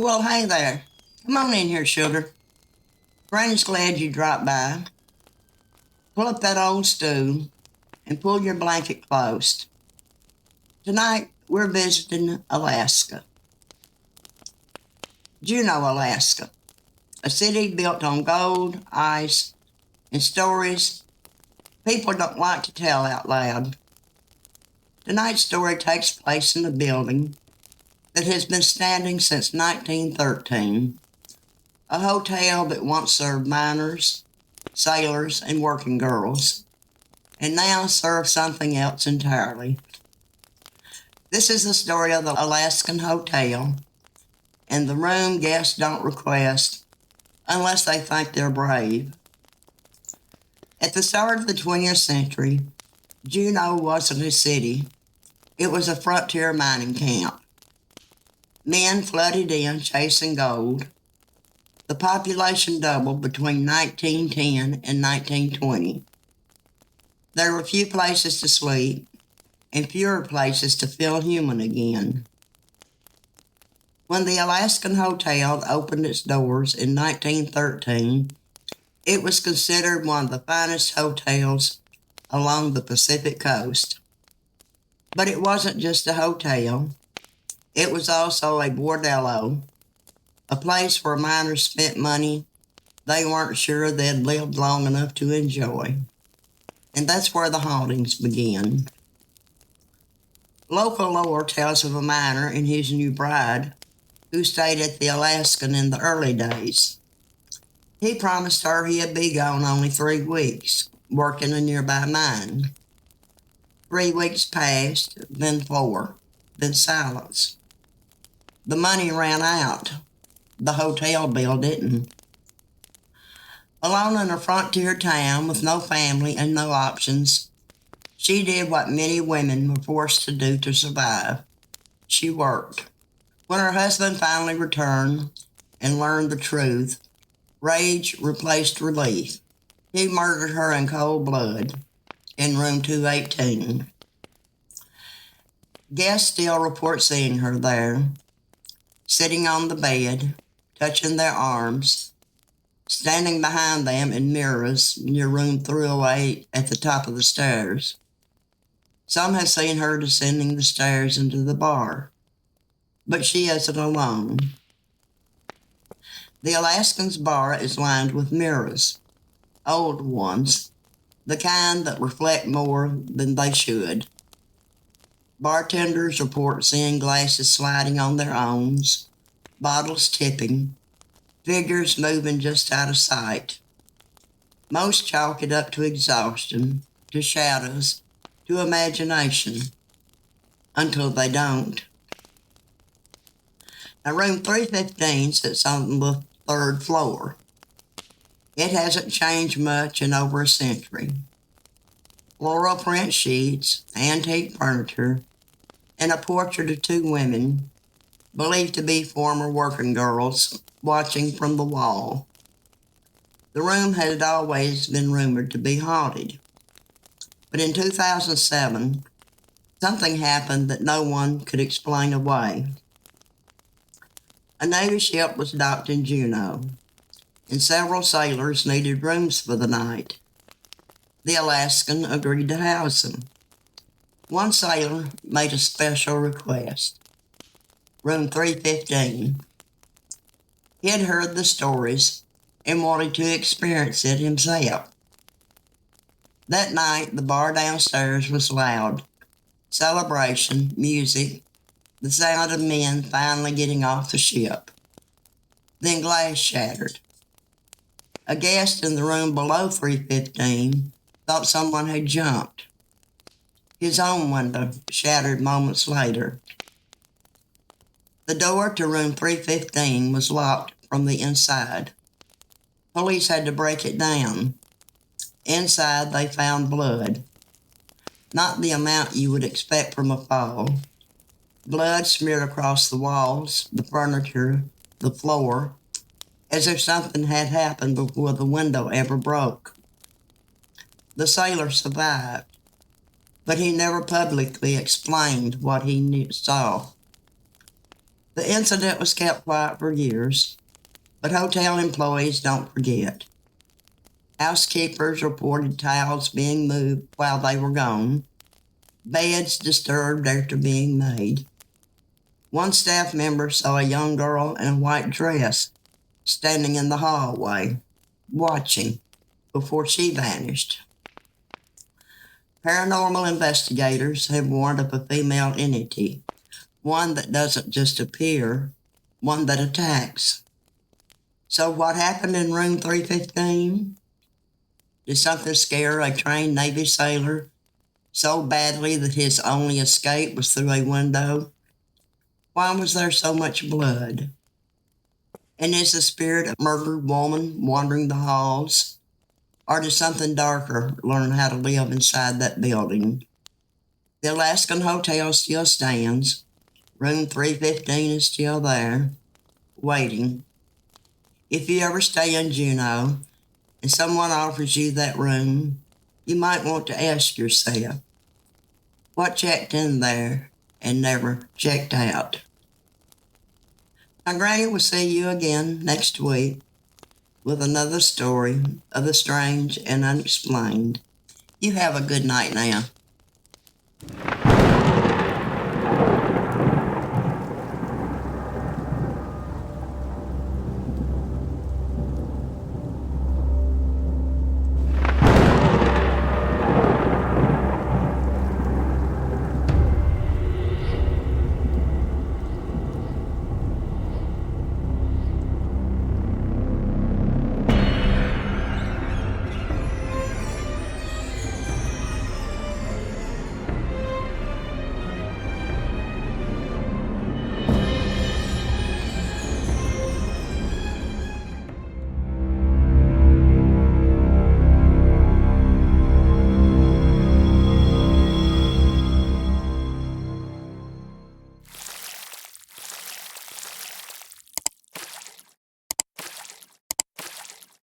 Well, hey there. Come on in here, sugar. Granny's glad you dropped by. Pull up that old stool and pull your blanket close. Tonight, we're visiting Alaska. Juneau, Alaska. A city built on gold, ice, and stories people don't like to tell out loud. Tonight's story takes place in a building that has been standing since 1913, a hotel that once served miners, sailors, and working girls, and now serves something else entirely. This is the story of the Alaskan Hotel, and the room guests don't request unless they think they're brave. At the start of the 20th century, Juneau wasn't a city. It was a frontier mining camp. Men flooded in chasing gold. The population doubled between 1910 and 1920. There were few places to sleep and fewer places to feel human again. When the Alaskan Hotel opened its doors in 1913, it was considered one of the finest hotels along the Pacific coast. But it wasn't just a hotel. It was also a bordello, a place where miners spent money they weren't sure they'd lived long enough to enjoy. And that's where the hauntings began. Local lore tells of a miner and his new bride who stayed at the Alaskan in the early days. He promised her he'd be gone only 3 weeks, working a nearby mine. 3 weeks passed, then 4, then silence. The money ran out. The hotel bill didn't. Alone in a frontier town with no family and no options, she did what many women were forced to do to survive. She worked. When her husband finally returned and learned the truth, rage replaced relief. He murdered her in cold blood in room 218. Guests still report seeing her there, sitting on the bed, touching their arms, standing behind them in mirrors near room 308 at the top of the stairs. Some have seen her descending the stairs into the bar, but she isn't alone. The Alaskan's bar is lined with mirrors, old ones, the kind that reflect more than they should. Bartenders report seeing glasses sliding on their owns, bottles tipping, figures moving just out of sight. Most chalk it up to exhaustion, to shadows, to imagination, until they don't. Now, room 315 sits on the 3rd floor. It hasn't changed much in over a century. Floral print sheets, antique furniture, and a portrait of 2 women, believed to be former working girls, watching from the wall. The room had always been rumored to be haunted. But in 2007, something happened that no one could explain away. A Navy ship was docked in Juneau, and several sailors needed rooms for the night. The Alaskan agreed to house them. One sailor made a special request. Room 315. He had heard the stories and wanted to experience it himself. That night, the bar downstairs was loud. Celebration, music, the sound of men finally getting off the ship. Then glass shattered. A guest in the room below 315 thought someone had jumped. His own window shattered moments later. The door to room 315 was locked from the inside. Police had to break it down. Inside, they found blood. Not the amount you would expect from a fall. Blood smeared across the walls, the furniture, the floor, as if something had happened before the window ever broke. The sailor survived, but he never publicly explained what he saw. The incident was kept quiet for years, but hotel employees don't forget. Housekeepers reported towels being moved while they were gone, beds disturbed after being made. One staff member saw a young girl in a white dress standing in the hallway, watching, before she vanished. Paranormal investigators have warned of a female entity, one that doesn't just appear, one that attacks. So what happened in room 315? Did something scare a trained Navy sailor so badly that his only escape was through a window? Why was there so much blood? And is the spirit of a murdered woman wandering the halls? Or did something darker learn how to live inside that building? The Alaskan Hotel still stands. Room 315 is still there, waiting. If you ever stay in Juneau and someone offers you that room, you might want to ask yourself, what checked in there and never checked out? Now, Granny will see you again next week with another story of the strange and unexplained. You have a good night now.